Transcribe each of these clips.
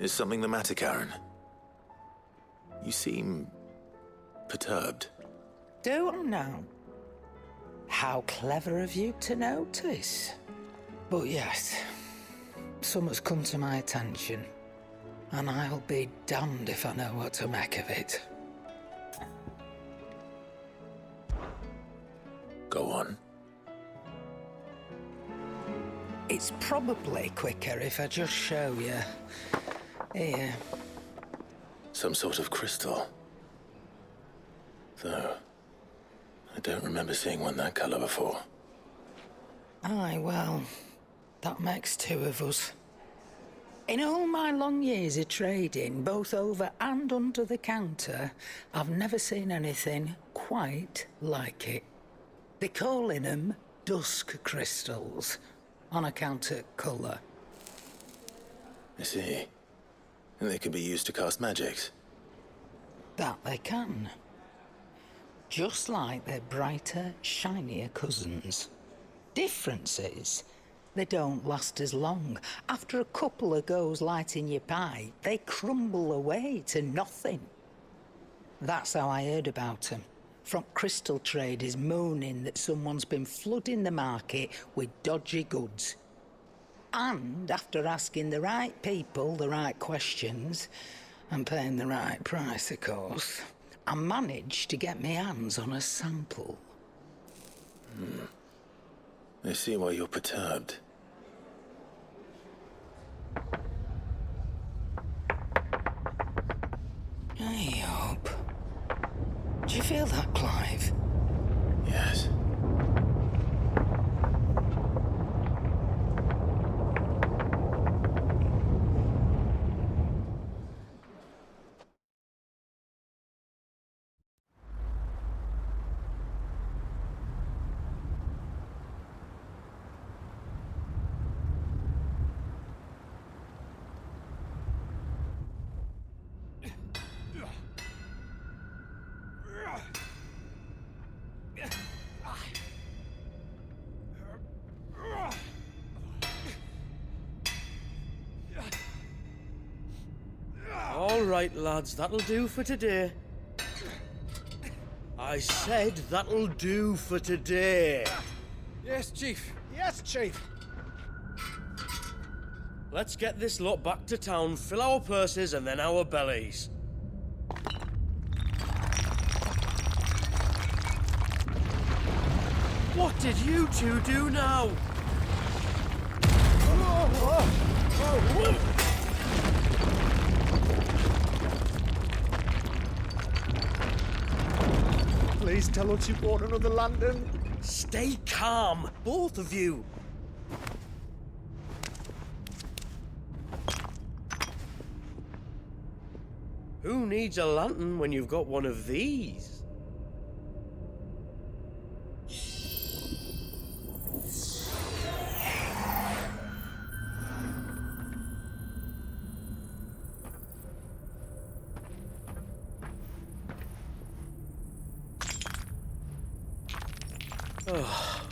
Is something the matter, Karen? You seem perturbed. Don't know. How clever of you to notice. But yes, something's come to my attention, and I'll be damned if I know what to make of it. Go on. It's probably quicker if I just show you. Here. Some sort of crystal. Though, I don't remember seeing one that colour before. Aye, well, that makes two of us. In all my long years of trading, both over and under the counter, I've never seen anything quite like it. They're calling them dusk crystals, on account of colour. I see. And they can be used to cast magics. That they can. Just like their brighter, shinier cousins. Difference is, they don't last as long. After a couple of goes lighting your pie, they crumble away to nothing. That's how I heard about them. From crystal traders moaning that someone's been flooding the market with dodgy goods. And after asking the right people the right questions, and paying the right price, of course, I managed to get my hands on a sample. I see why you're perturbed. I hope. Do you feel that, Clive? Yes. All right, lads, that'll do for today. I said that'll do for today. Yes, Chief. Yes, Chief. Let's get this lot back to town, fill our purses and then our bellies. What did you two do now? Please tell us you bought another lantern. Stay calm, both of you. Who needs a lantern when you've got one of these?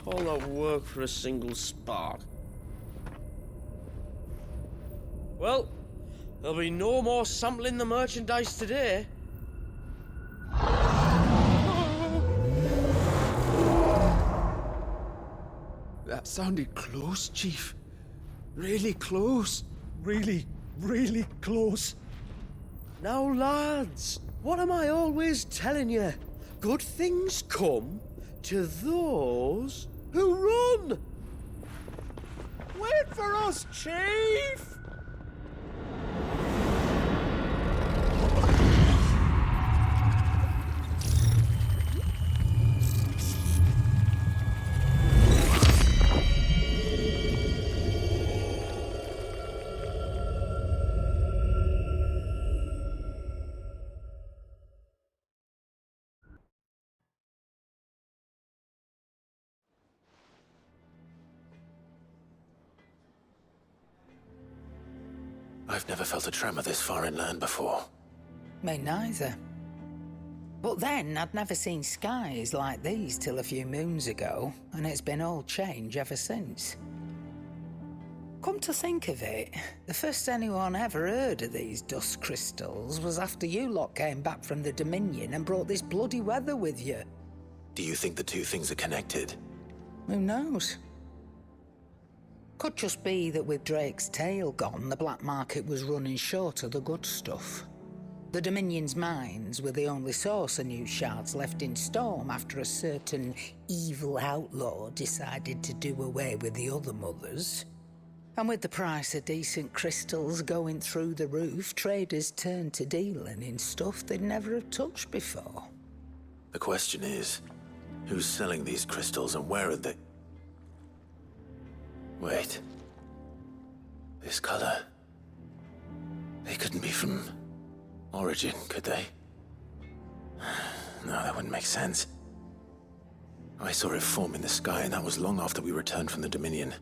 All that work for a single spark. Well, there'll be no more sampling the merchandise today. That sounded close, Chief. Really close. Really, really close. Now, lads, what am I always telling you? Good things come to those who run! Wait for us, Chief! I've never felt a tremor this far inland before. Me neither. But then I'd never seen skies like these till a few moons ago, and it's been all change ever since. Come to think of it, the first anyone ever heard of these dust crystals was after you lot came back from the Dominion and brought this bloody weather with you. Do you think the two things are connected? Who knows? Could just be that with Drake's tail gone, the black market was running short of the good stuff. The Dominion's mines were the only source of new shards left in Storm after a certain evil outlaw decided to do away with the other mothers. And with the price of decent crystals going through the roof, traders turned to dealing in stuff they'd never have touched before. The question is, who's selling these crystals and where are they? Wait. This color. They couldn't be from Origin, could they? No, that wouldn't make sense. I saw it form in the sky, and that was long after we returned from the Dominion.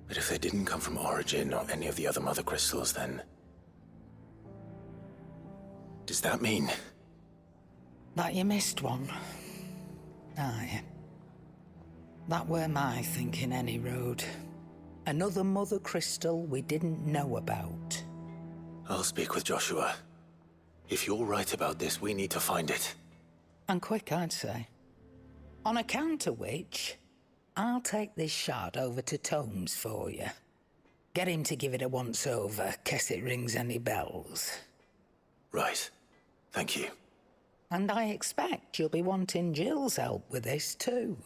But if they didn't come from Origin or any of the other mother crystals, then... does that mean... that you missed one? Aye. That were my thinking, any road. Another mother crystal we didn't know about. I'll speak with Joshua. If you're right about this, we need to find it. And quick, I'd say. On account of which, I'll take this shard over to Tomes for you. Get him to give it a once-over, case it rings any bells. Right. Thank you. And I expect you'll be wanting Jill's help with this, too.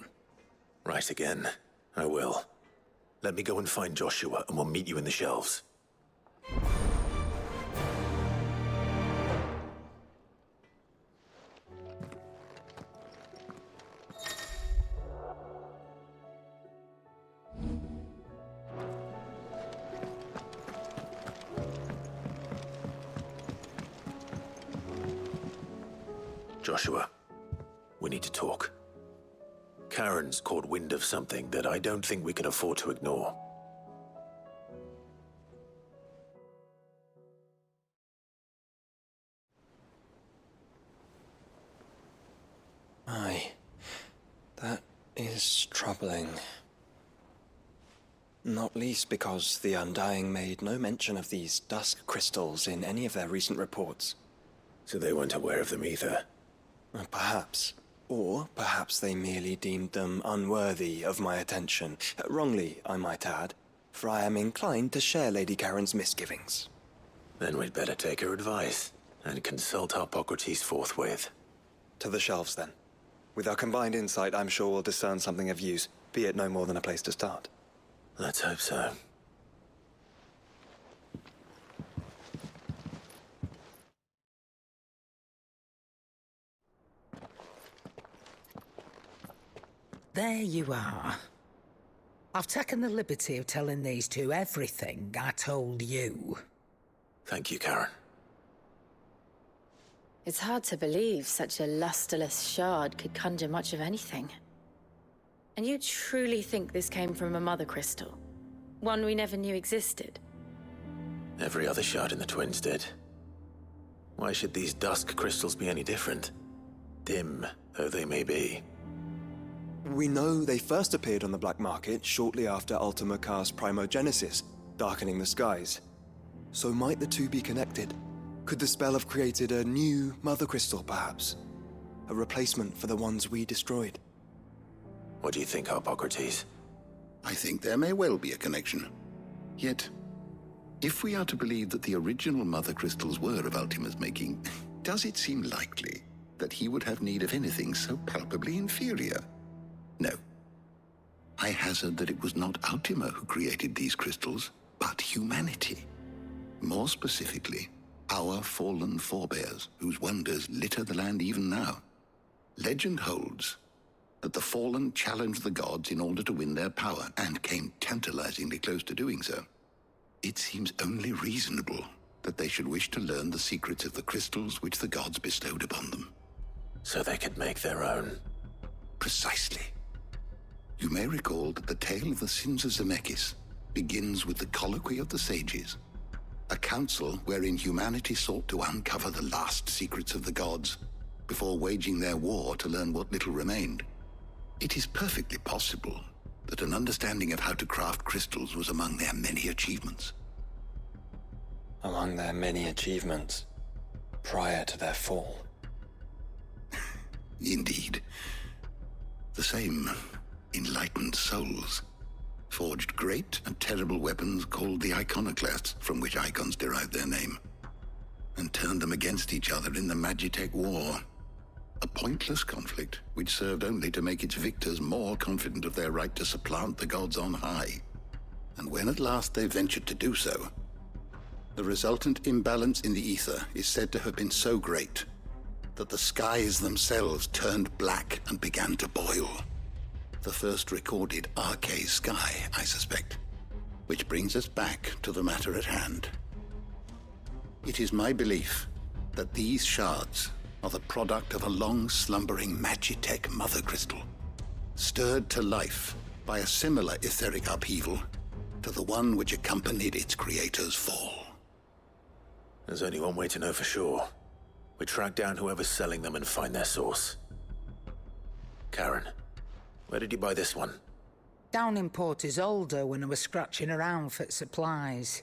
Right again. I will. Let me go and find Joshua, and we'll meet you in the shelves. Joshua, we need to talk. Karen's caught wind of something that I don't think we can afford to ignore. Aye, that is troubling. Not least because the Undying made no mention of these dusk crystals in any of their recent reports. So they weren't aware of them either. Perhaps. Or perhaps they merely deemed them unworthy of my attention. Wrongly, I might add, for I am inclined to share Lady Karen's misgivings. Then we'd better take her advice and consult Hippocrates forthwith. To the shelves, then. With our combined insight, I'm sure we'll discern something of use, be it no more than a place to start. Let's hope so. There you are. I've taken the liberty of telling these two everything I told you. Thank you, Karen. It's hard to believe such a lusterless shard could conjure much of anything. And you truly think this came from a mother crystal? One we never knew existed? Every other shard in the Twins did. Why should these dusk crystals be any different? Dim though they may be. We know they first appeared on the black market shortly after Ultima cast Primogenesis, darkening the skies. So might the two be connected? Could the spell have created a new mother crystal, perhaps? A replacement for the ones we destroyed? What do you think, Hippocrates? I think there may well be a connection. Yet, if we are to believe that the original mother crystals were of Ultima's making, does it seem likely that he would have need of anything so palpably inferior? No. I hazard that it was not Ultima who created these crystals, but humanity. More specifically, our fallen forebears, whose wonders litter the land even now. Legend holds that the fallen challenged the gods in order to win their power, and came tantalizingly close to doing so. It seems only reasonable that they should wish to learn the secrets of the crystals which the gods bestowed upon them. So they could make their own. Precisely. You may recall that the tale of the sins of Zemeckis begins with the colloquy of the sages, a council wherein humanity sought to uncover the last secrets of the gods before waging their war to learn what little remained. It is perfectly possible that an understanding of how to craft crystals was among their many achievements. Among their many achievements, prior to their fall. Indeed. The same enlightened souls forged great and terrible weapons called the iconoclasts, from which icons derived their name, and turned them against each other in the Magitech War. A pointless conflict which served only to make its victors more confident of their right to supplant the gods on high. And when at last they ventured to do so, the resultant imbalance in the ether is said to have been so great that the skies themselves turned black and began to boil. The first recorded Arcade sky, I suspect. Which brings us back to the matter at hand. It is my belief that these shards are the product of a long-slumbering Magitech mother crystal, stirred to life by a similar etheric upheaval to the one which accompanied its creator's fall. There's only one way to know for sure. We track down whoever's selling them and find their source. Karen, where did you buy this one? Down in Port Isolde when I was scratching around for supplies.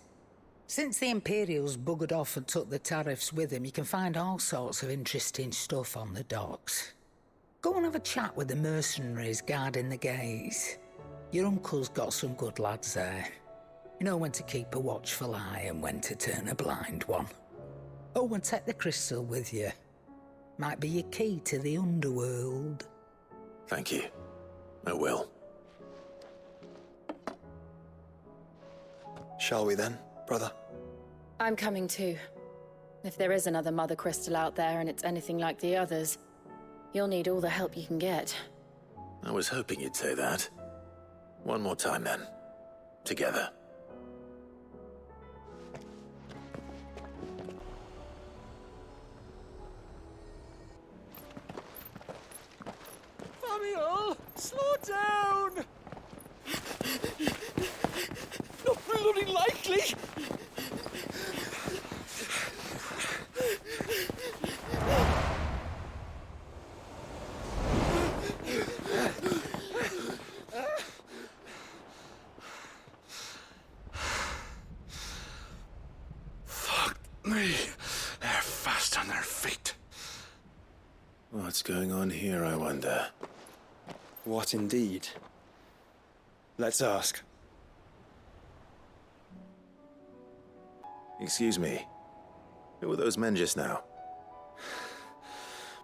Since the Imperials buggered off and took the tariffs with them, you can find all sorts of interesting stuff on the docks. Go and have a chat with the mercenaries guarding the gates. Your uncle's got some good lads there. You know when to keep a watchful eye and when to turn a blind one. Oh, and take the crystal with you. Might be your key to the underworld. Thank you. I will. Shall we then, brother? I'm coming too. If there is another mother crystal out there and it's anything like the others, you'll need all the help you can get. I was hoping you'd say that. One more time then. Together. Samuel, slow down! Not bloody likely! Fuck me. They're fast on their feet. What's going on here, I wonder? What indeed? Let's ask. Excuse me. Who were those men just now?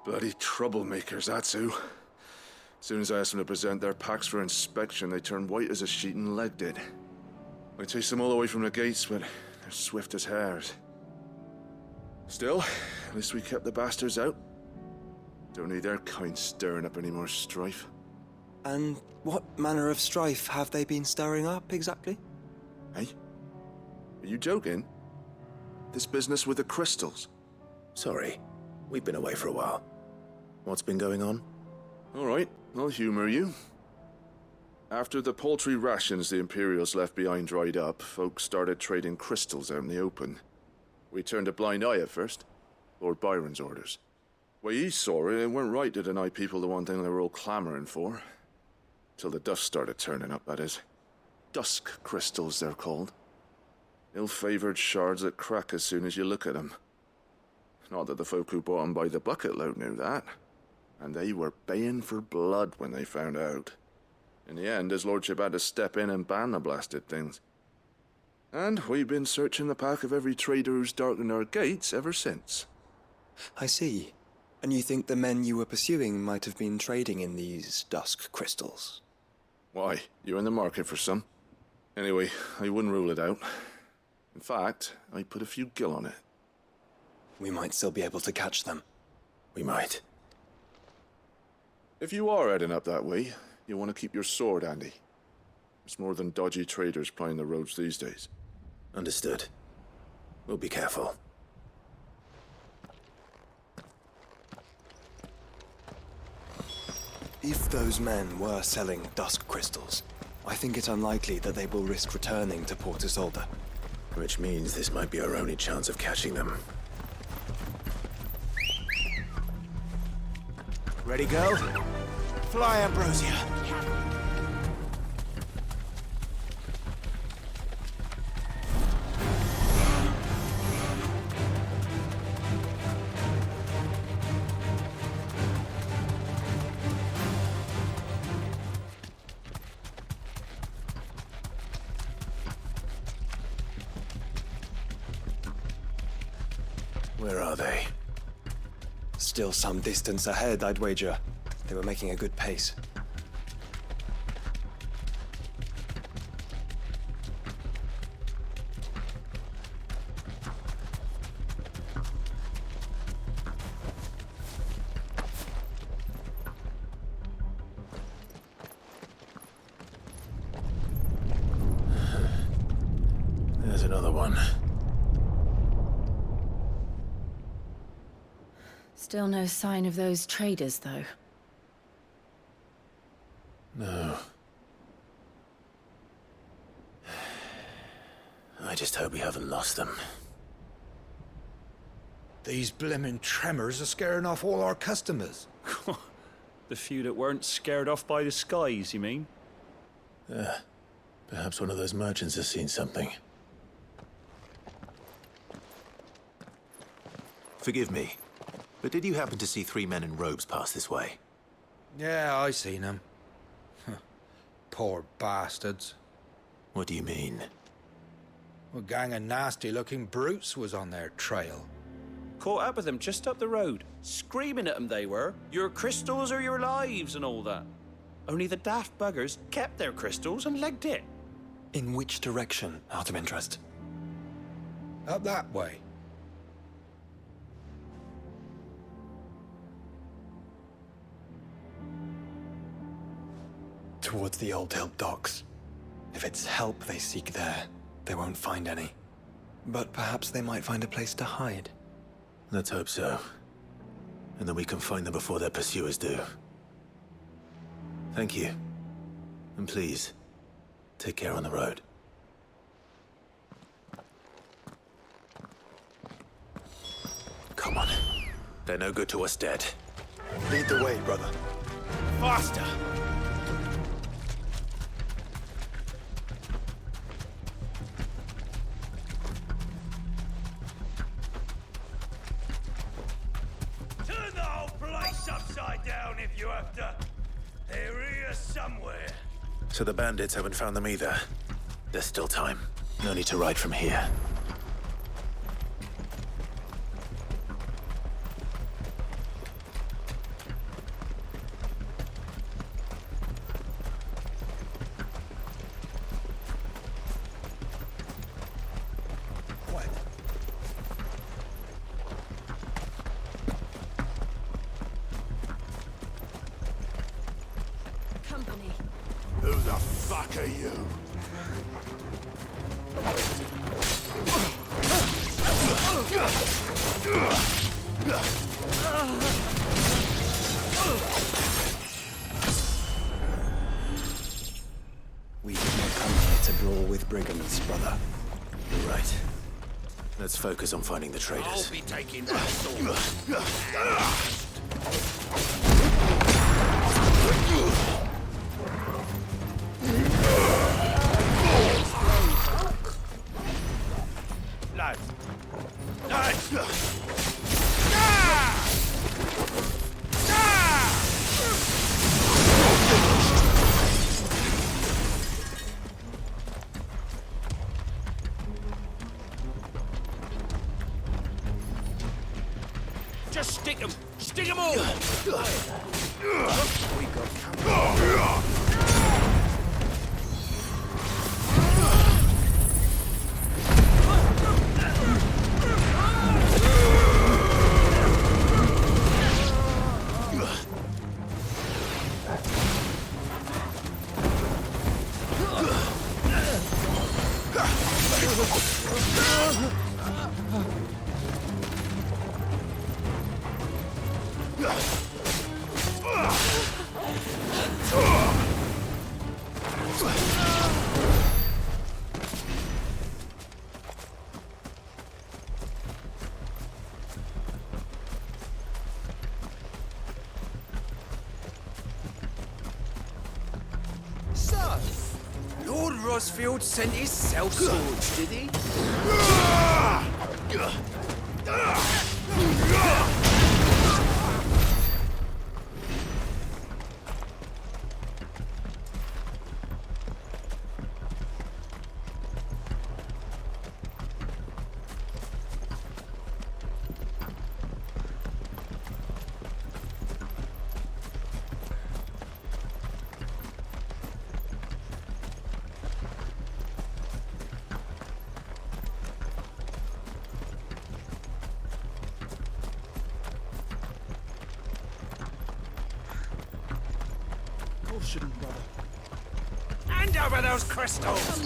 Bloody troublemakers, that's who. As soon as I asked them to present their packs for inspection, they turned white as a sheet and legged it. I chased them all the way from the gates, but they're swift as hares. Still, at least we kept the bastards out. Don't need their kind stirring up any more strife. And what manner of strife have they been stirring up, exactly? Hey? Are you joking? This business with the crystals? Sorry. We've been away for a while. What's been going on? All right, I'll humor you. After the paltry rations the Imperials left behind dried up, folks started trading crystals out in the open. We turned a blind eye at first. Lord Byron's orders. Way he saw it, it weren't right to deny people the one thing they were all clamoring for. Till the dust started turning up, that is. Dusk crystals, they're called. Ill-favored shards that crack as soon as you look at them. Not that the folk who bought them by the bucket load knew that. And they were baying for blood when they found out. In the end, his lordship had to step in and ban the blasted things. And we've been searching the pack of every trader who's darkened our gates ever since. I see. And you think the men you were pursuing might have been trading in these dusk crystals? Why, you're in the market for some. Anyway, I wouldn't rule it out. In fact, I'd put a few gil on it. We might still be able to catch them. We might. If you are heading up that way, you want to keep your sword handy. There's more than dodgy traders plying the roads these days. Understood. We'll be careful. If those men were selling dusk crystals, I think it unlikely that they will risk returning to Port Isolde. Which means this might be our only chance of catching them. Ready, go? Fly, Ambrosia. Where are they? Still some distance ahead, I'd wager. They were making a good pace. There's another one. Still no sign of those traders, though. No. I just hope we haven't lost them. These blimmin' tremors are scaring off all our customers. The few that weren't scared off by the skies, you mean? Perhaps one of those merchants has seen something. Forgive me, but did you happen to see 3 men in robes pass this way? Yeah, I seen them. Poor bastards. What do you mean? A gang of nasty-looking brutes was on their trail. Caught up with them just up the road. Screaming at them they were. Your crystals or your lives and all that. Only the daft buggers kept their crystals and legged it. In which direction, out of interest? Up that way. Towards the Old Hill docks. If it's help they seek there, they won't find any. But perhaps they might find a place to hide. Let's hope so. And then we can find them before their pursuers do. Thank you. And please, take care on the road. Come on. They're no good to us dead. Lead the way, brother. Faster! Turn the whole place upside down if you have to. They're here somewhere. So the bandits haven't found them either. There's still time. No need to ride from here. Company. Who the fuck are you? We did not come here to brawl with brigands, brother. You're right. Let's focus on finding the traders. I'll be taking my sword. Lads. Lads. Just stick them! Stick them all! We got So, Lord Rosfield sent his sellswords, did he? shouldn't bother. Hand over those crystals!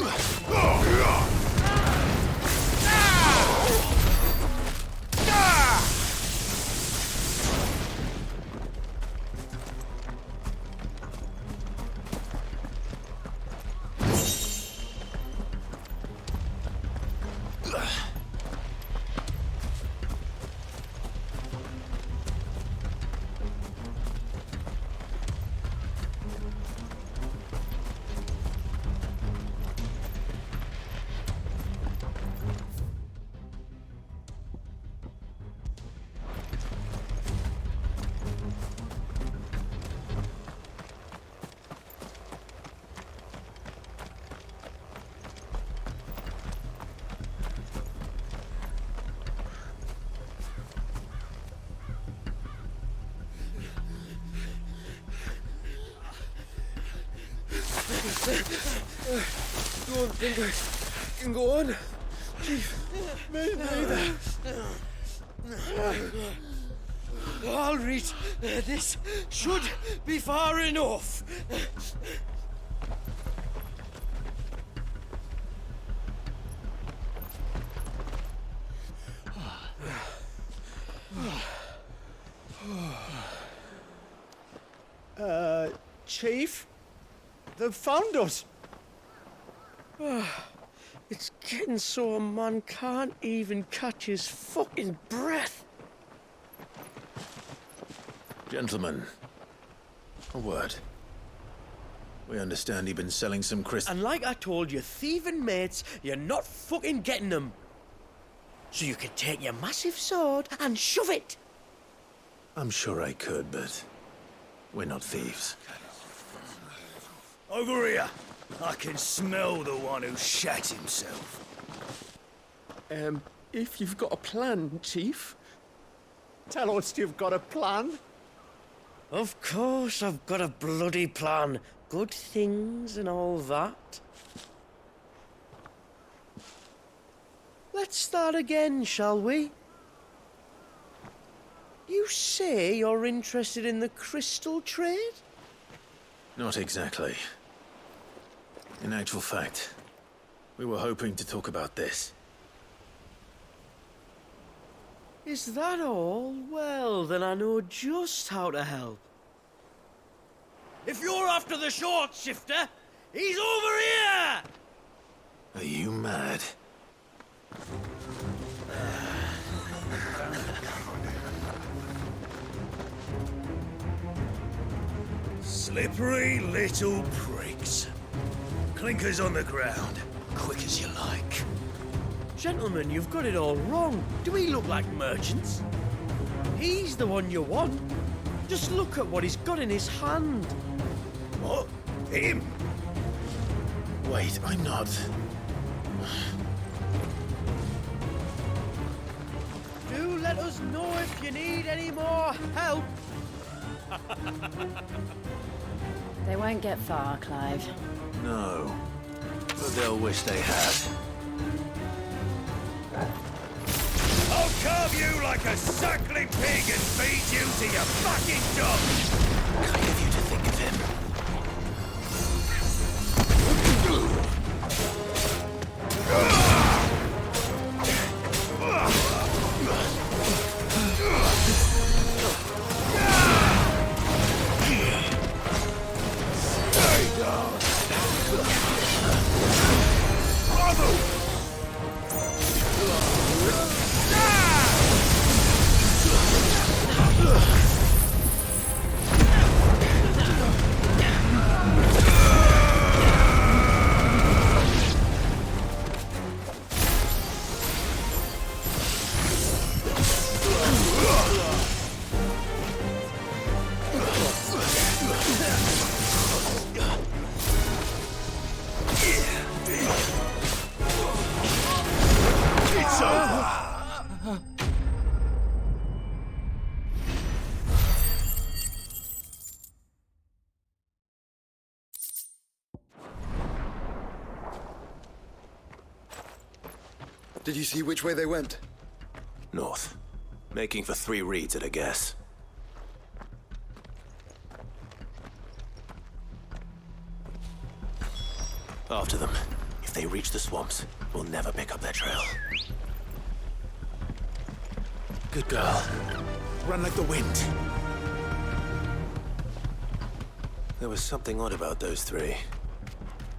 Don't think I can go on. Chief, me neither. All right, this should be far enough. Chief? They've found us. It's getting so a man can't even catch his fucking breath. Gentlemen, a word. We understand you've been selling some crystals. And like I told you, thieving mates, you're not fucking getting them. So you could take your massive sword and shove it. I'm sure I could, but we're not thieves. Over here. I can smell the one who shat himself. If you've got a plan, Chief. Tell us you've got a plan. Of course I've got a bloody plan. Good things and all that. Let's start again, shall we? You say you're interested in the crystal trade? Not exactly. In actual fact, we were hoping to talk about this. Is that all? Well, then I know just how to help. If you're after the short shifter, he's over here! Are you mad? Slippery little pricks. Clinkers on the ground, quick as you like. Gentlemen, you've got it all wrong. Do we look like merchants? He's the one you want. Just look at what he's got in his hand. What? Him? Wait, I'm not. Do let us know if you need any more help. They won't get far, Clive. No. But they'll wish they had. I'll carve you like a suckling pig and feed you to your fucking dog! Kind of you to think of him. Did you see which way they went? North. Making for 3 reads at a guess. After them. If they reach the swamps, we'll never pick up their trail. Good girl. Run like the wind. There was something odd about those three.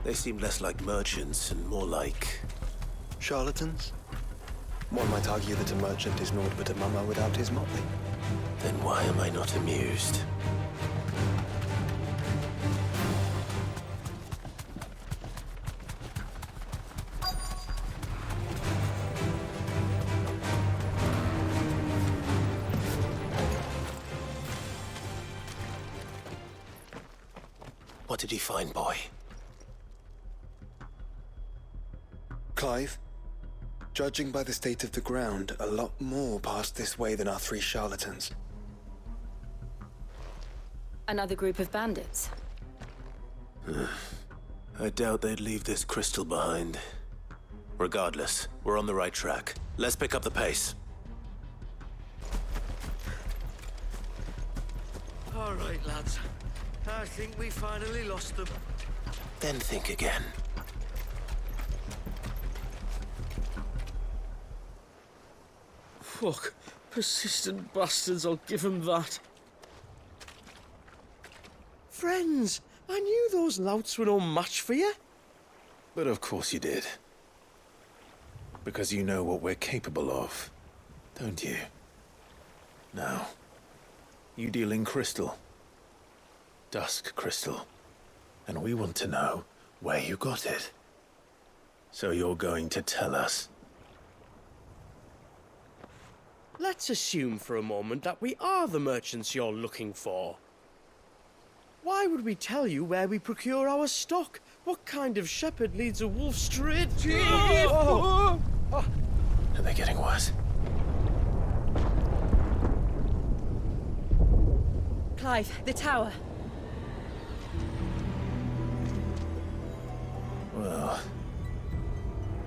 They seemed less like merchants and more like... Charlatans? One might argue that a merchant is naught but a mummer without his motley. Then why am I not amused? What did he find, boy? Clive, judging by the state of the ground, a lot more passed this way than our three charlatans. Another group of bandits. I doubt they'd leave this crystal behind. Regardless, we're on the right track. Let's pick up the pace. All right, lads. I think we finally lost them. Then think again. Fuck. Persistent bastards, I'll give them that. Friends, I knew those louts were no match for you. But of course you did. Because you know what we're capable of, don't you? Now, you deal in crystal. Dusk crystal. And we want to know where you got it. So you're going to tell us. Let's assume for a moment that we are the merchants you're looking for. Why would we tell you where we procure our stock? What kind of shepherd leads a wolf straight to... Are they getting worse? Clive, the tower. Well,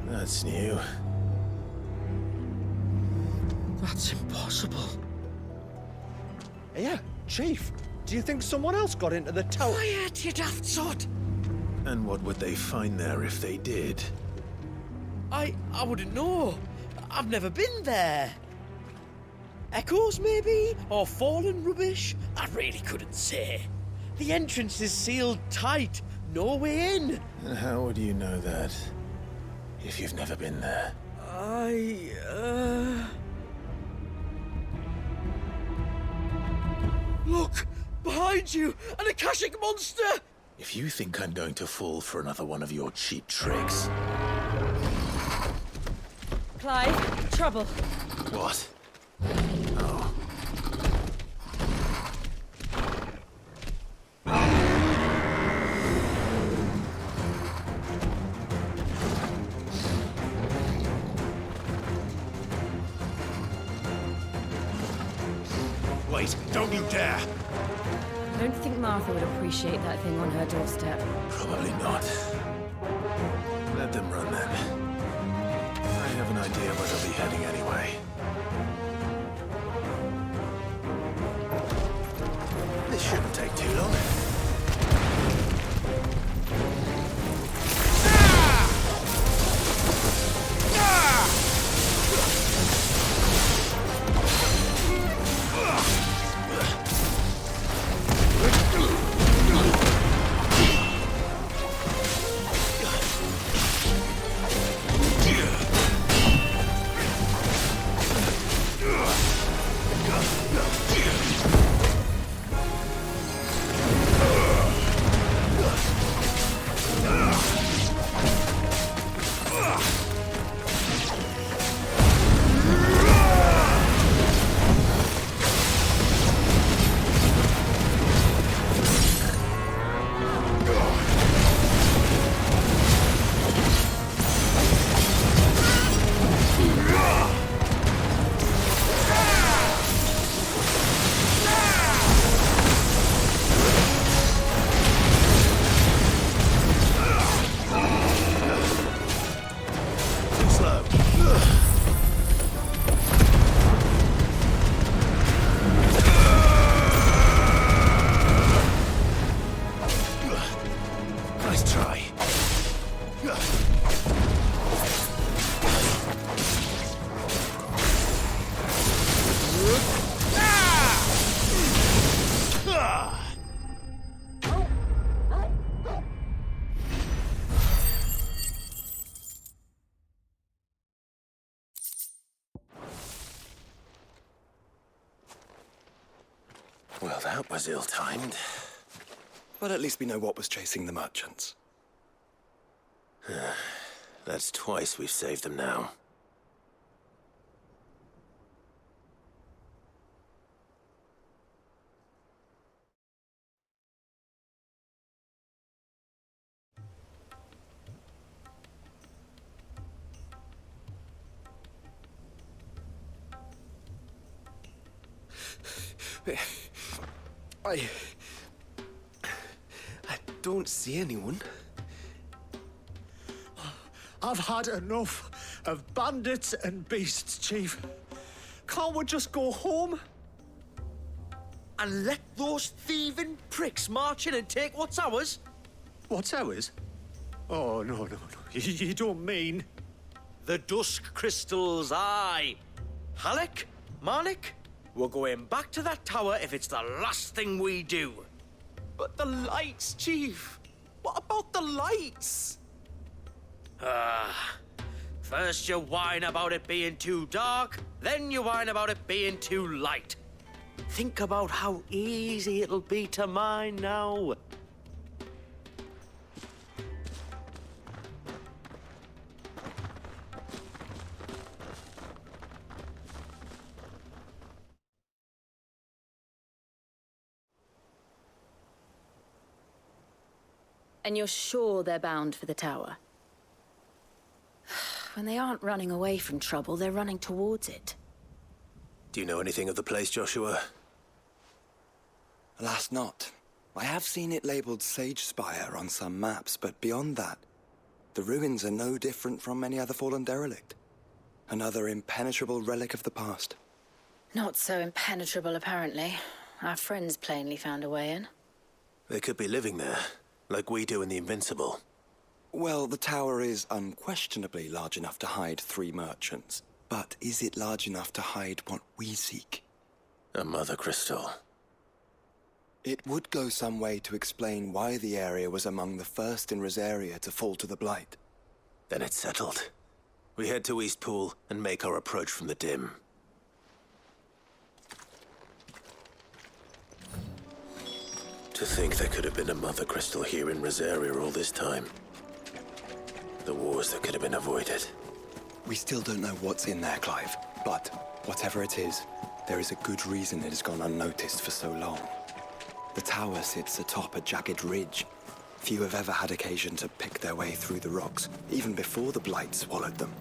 that's new. That's impossible. Yeah, Chief. Do you think someone else got into the tower? Quiet, you daft sot! And what would they find there if they did? I wouldn't know. I've never been there. Echoes, maybe? Or fallen rubbish? I really couldn't say. The entrance is sealed tight. No way in. And how would you know that? If you've never been there? Look! Behind you! An Akashic monster! If you think I'm going to fall for another one of your cheap tricks... Clive, trouble. What? Oh. Wait, don't you dare! I don't think Martha would appreciate that thing on her doorstep. Probably not. Let them run then. I have an idea where they'll be heading anyway. This shouldn't take too long. Well, that was ill-timed. But at least we know what was chasing the merchants. That's twice we've saved them now. I don't see anyone. I've had enough of bandits and beasts, Chief. Can't we just go home? And let those thieving pricks march in and take what's ours? What's ours? Oh, no. You don't mean... The Dusk Crystals, aye. Halleck, Marnik, we're going back to that tower if it's the last thing we do. But the lights, Chief. What about the lights? First you whine about it being too dark, then you whine about it being too light. Think about how easy it'll be to mine now. And you're sure they're bound for the tower? When they aren't running away from trouble, they're running towards it. Do you know anything of the place, Joshua? Alas, not. I have seen it labeled Sage Spire on some maps, but beyond that, the ruins are no different from any other fallen derelict. Another impenetrable relic of the past. Not so impenetrable, apparently. Our friends plainly found a way in. They could be living there, like we do in the Invincible. Well, the tower is unquestionably large enough to hide 3 merchants. But is it large enough to hide what we seek? A mother crystal. It would go some way to explain why the area was among the first in Rosaria to fall to the Blight. Then it's settled. We head to Eastpool and make our approach from the dim. To think there could have been a mother crystal here in Rosaria all this time. The wars that could have been avoided. We still don't know what's in there, Clive. But whatever it is, there is a good reason it has gone unnoticed for so long. The tower sits atop a jagged ridge. Few have ever had occasion to pick their way through the rocks, even before the Blight swallowed them.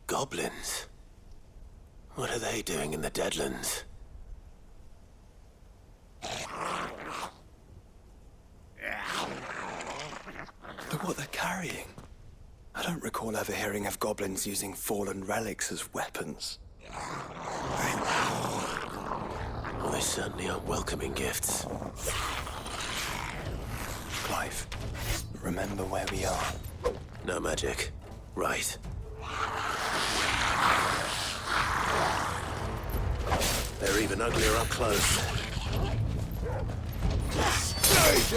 Goblins? What are they doing in the Deadlands? Look what they're carrying. I don't recall ever hearing of goblins using fallen relics as weapons. Well, they certainly aren't welcoming gifts. Clive, remember where we are. No magic. Right. They're even uglier up close. All right.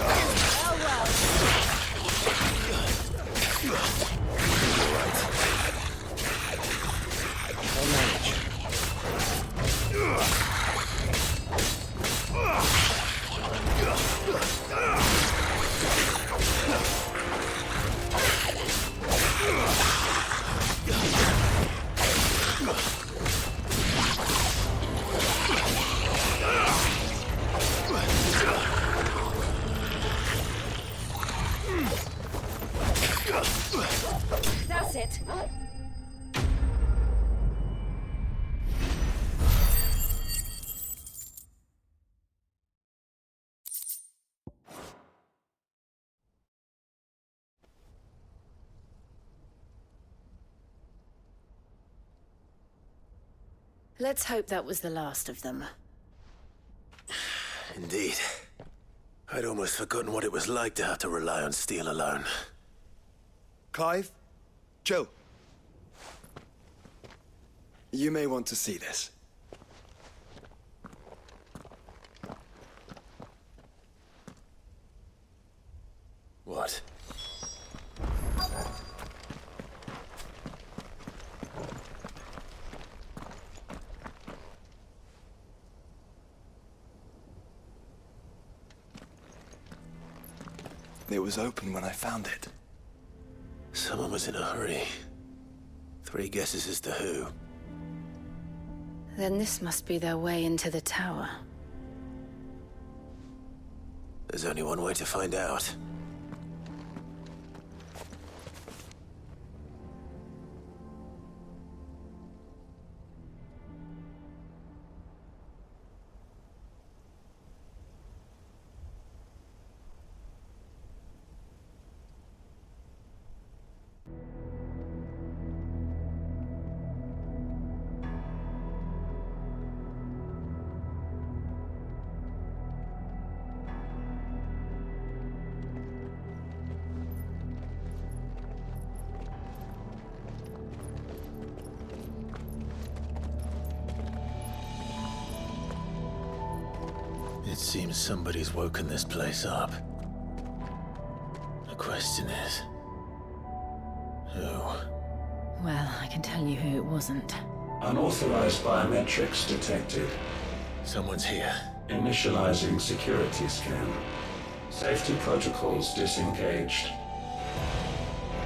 I'll manage. That's it. Let's hope that was the last of them. Indeed. I'd almost forgotten what it was like to have to rely on steel alone. Clive? Jill. You may want to see this. What? It was open when I found it. Someone was in a hurry. 3 guesses as to who. Then this must be their way into the tower. There's only one way to find out. It seems somebody's woken this place up. The question is... who? Well, I can tell you who it wasn't. Unauthorized biometrics detected. Someone's here. Initializing security scan. Safety protocols disengaged.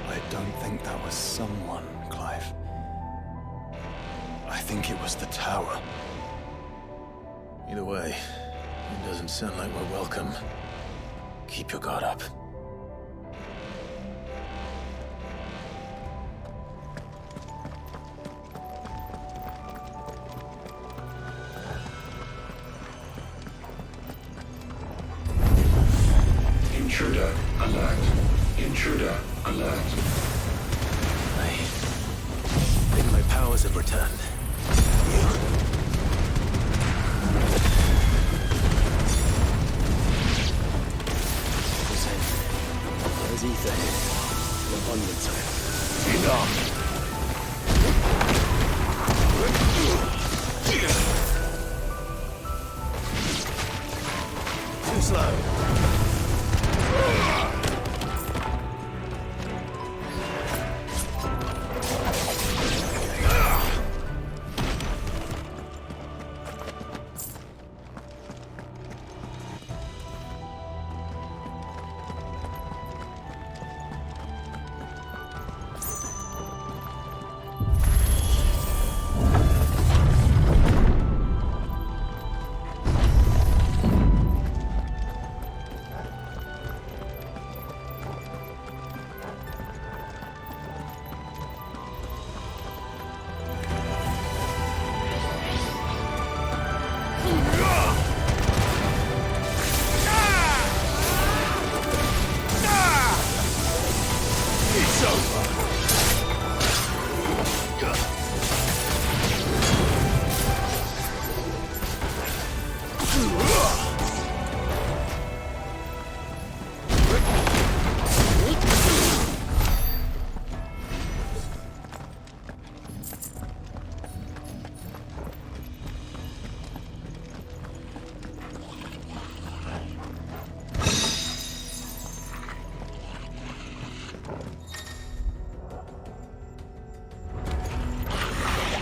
I don't think that was someone, Clive. I think it was the tower. Either way, it doesn't sound like we're welcome. Keep your guard up. Intruder alert. Intruder alert. I think my powers have returned. There's ether here. In abundance of it. Enough! Too slow.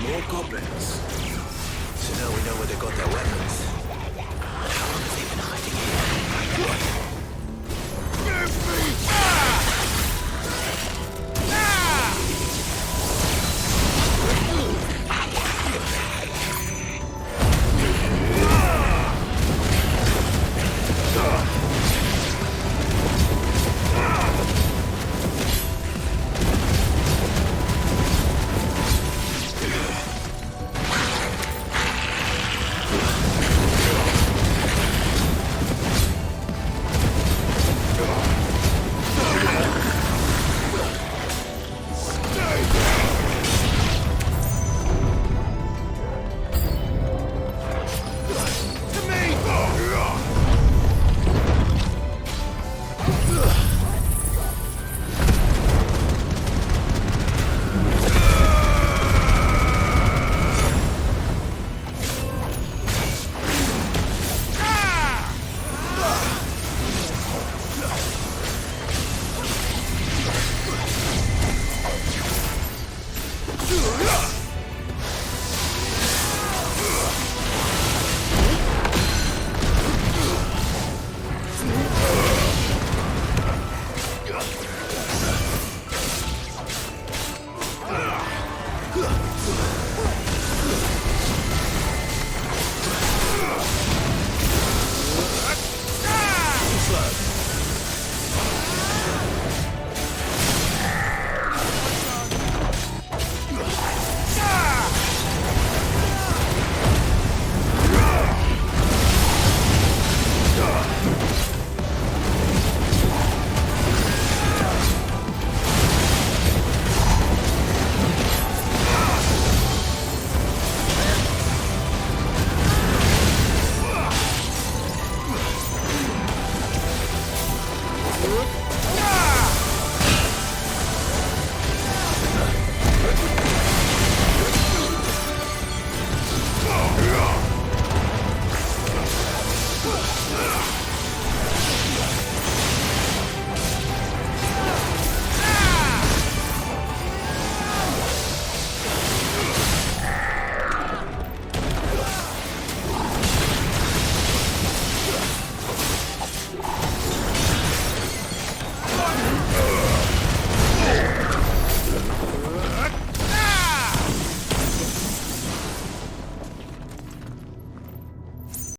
More goblins. So now we know where they got their weapons.